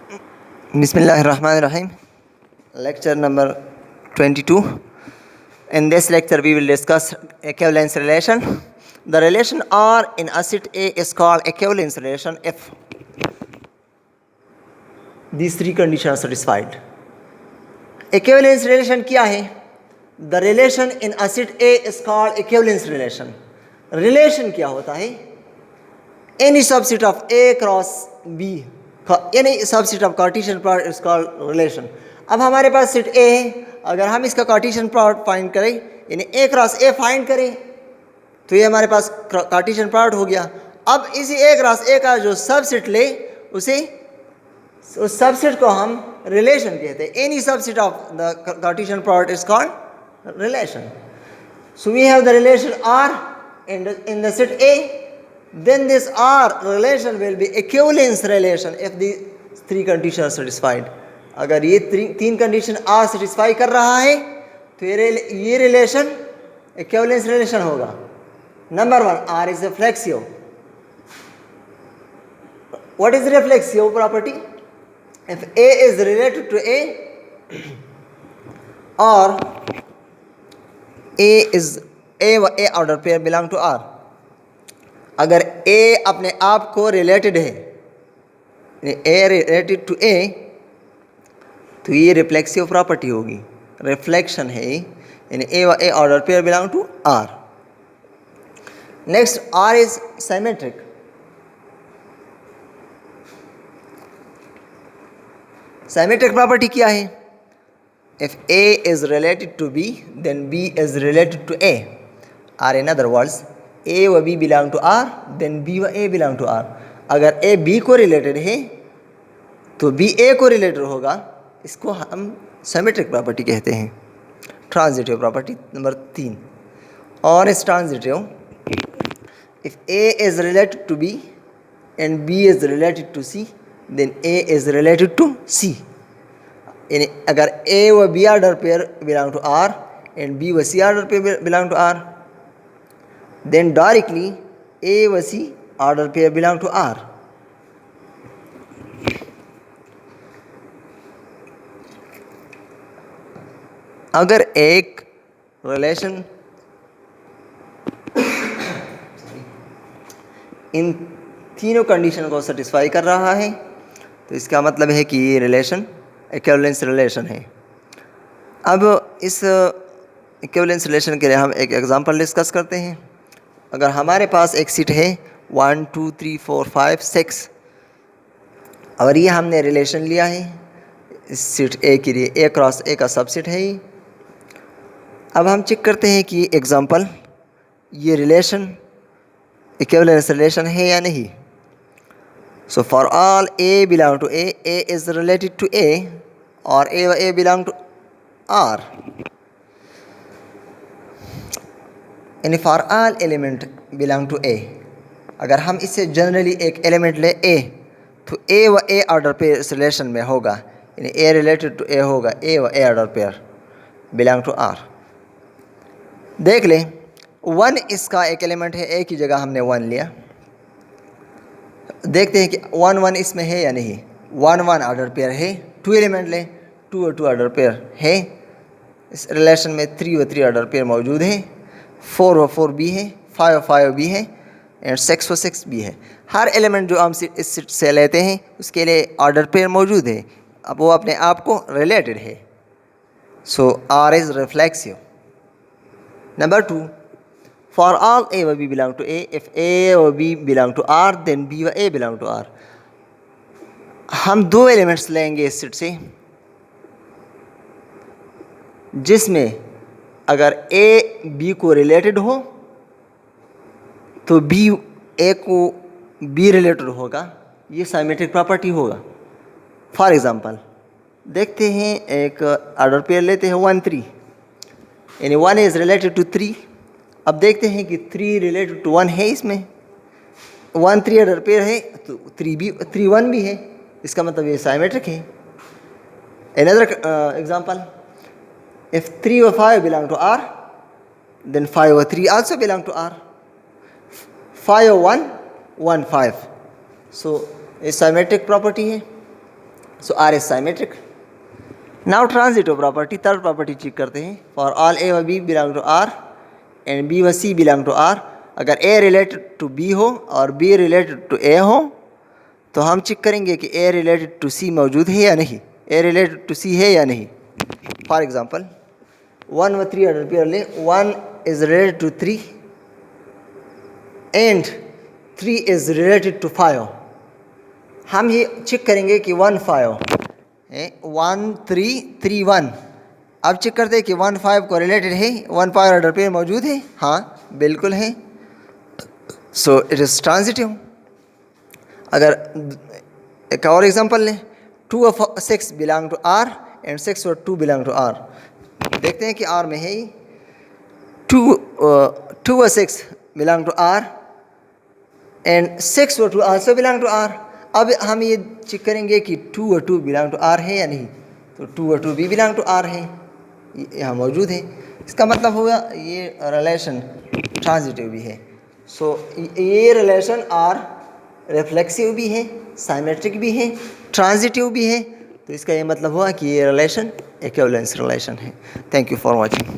Bismillahirrahmanirrahim. Lecture number 22. In this lecture, we will discuss equivalence relation. The relation R in acid A is called equivalence relation if these three conditions are satisfied. Equivalence relation क्या है? The relation in acid A is called equivalence relation. Relation क्या होता है? Any subset of A cross B, any subset of Cartesian product is called relation. अब हमारे पास set A है, अगर हम इसका कार्टेशियन प्रोडक्ट फाइंड करें यानी A क्रॉस A फाइंड करें तो ये हमारे पास कार्टेशियन प्रोडक्ट हो गया. अब इसी A क्रॉस A का जो सबसेट ले उसे उस सबसेट को हम रिलेशन कहते हैं. Any subset of the Cartesian product is called relation. So we have the relation R in the set A. Then this R relation will be equivalence relation if the three conditions are satisfied. अगर ये तीन condition R satisfy कर रहा है तो ये relation equivalence relation होगा. Number one, R is reflexive. What is reflexive property? If A is related to A or A order pair belong to R. अगर A अपने आप को रिलेटेड है, A रिलेटेड टू A, तो ये reflexive property होगी. Reflection है यानी A order pair belong to R. Next, R is symmetric. Symmetric property क्या है? If A is related to B, then B is related to A. और in other words, A व B belong to R, then B व A belong to R. अगर A B को related है तो B A को related होगा. इसको हम सिमेट्रिक प्रॉपर्टी कहते हैं. Transitive property number 3. और इस transitive, if A is related to B and B is related to C, then A is related to C. यानी अगर A व B order pair belong to R and B व C order pair belong to R, then directly A व C order pair belong to R. अगर एक relation in तीनों condition को satisfy कर रहा है तो इसका मतलब है कि ये रिलेशन इक्विवेलेंस रिलेशन है. अब इस इक्विवेलेंस रिलेशन के लिए हम एक एग्जांपल डिस्कस करते हैं. अगर हमारे पास एक सीट है 1 2 3 4 5 6 और ये हमने रिलेशन लिया है इस सीट A के लिए, A क्रॉस A का सबसेट है. अब हम चेक करते हैं कि एग्जांपल ये रिलेशन इक्विवेलेंस रिलेशन है या नहीं. So for all A belong to A, A is related to A और A बिलोंग टू R. यानी for all element belong to A. अगर हम इससे जनरली एक एलिमेंट ले A तो A व A ऑर्डर पेयर इस रिलेशन में होगा. यानी A रिलेटेड टू A होगा, A व A order pair belong to R. देख लें, 1 इसका एक एलिमेंट है, A की जगह हमने 1 लिया. देखते हैं कि 1 1 इसमें है या नहीं. 1 1 ऑर्डर पेयर है. 2 एलिमेंट लें, 2 व 2 ऑर्डर पेयर है. इस रिलेशन में 3 व 3 ऑर्डर पेयर मौजूद है. 4 व 4 भी है, 5 व 5 भी है एंड 6 व 6 भी है. हर एलिमेंट जो हम इस सेट से लेते हैं उसके लिए ऑर्डर पेयर मौजूद है. अब वो अपने आप को रिलेटेड है. So R is reflexive. Number 2, for all A व B belong to A, if A व B belong to R, then B व A बिलोंग टू R. हम दो एलिमेंट्स लेंगे इस सेट से जिसमें अगर A B को रिलेटेड हो तो B A को B रिलेटेड होगा. ये सिमेट्रिक प्रॉपर्टी होगा. फॉर एग्जांपल देखते हैं, एक ऑर्डर पेयर लेते हैं 1 3, यानी 1 इज़ रिलेटेड टू 3. अब देखते हैं कि 3 रिलेटेड टू 1 है. इसमें 1 3 ऑर्डर पेयर है तो 3 1 भी है. इसका मतलब ये सिमेट्रिक है. अनदर एग्जांपल, if 3 व 5 belong to R, then 5 व 3 also belong to R. 5 व 1 1 5. So ये सिमेट्रिक प्रॉपर्टी है. So R is symmetric. Now transitive property, third property check करते हैं. फॉर ऑल ए व B belong to R and B व C belong to are. अगर ए related to be हो और बी रिलेटेड टू ए हो तो हम चेक करेंगे कि ए रिलेटेड टू सी मौजूद है या नहीं, ए रिलेटेड टू सी है या नहीं. फॉर एग्जांपल 1 व 3 अगर पेयर ले, 1 is related to 3 and 3 is related to 5. हम ये चेक करेंगे कि 1 5 1 3 3 1. अब चेक करते हैं कि 1 5 को रिलेटेड है, 1 5 ऑर्डर पेयर मौजूद है. हाँ बिल्कुल है. So it is transitive. अगर एक और एग्जांपल लें, 2 of 6 belong to R and 6 और 2 बिलोंग टू आर. देखते हैं कि आर में है 2 व 6 बिलोंग टू आर एंड 6 व 2 आल्सो बिलोंग टू आर. अब हम ये चेक करेंगे कि 2 व 2 बिलोंग टू आर है या नहीं. तो 2 व 2 भी बिलोंग टू आर है, यहाँ मौजूद है. इसका मतलब हुआ ये रिलेशन ट्रांजिटिव भी है. सो ये रिलेशन आर रिफ्लेक्सिव भी है, साइमेट्रिक भी है, ट्रांजिटिव भी है. तो इसका ये मतलब हुआ कि ये रिलेशन इक्विवेलेंस रिलेशन है. Thank you for watching.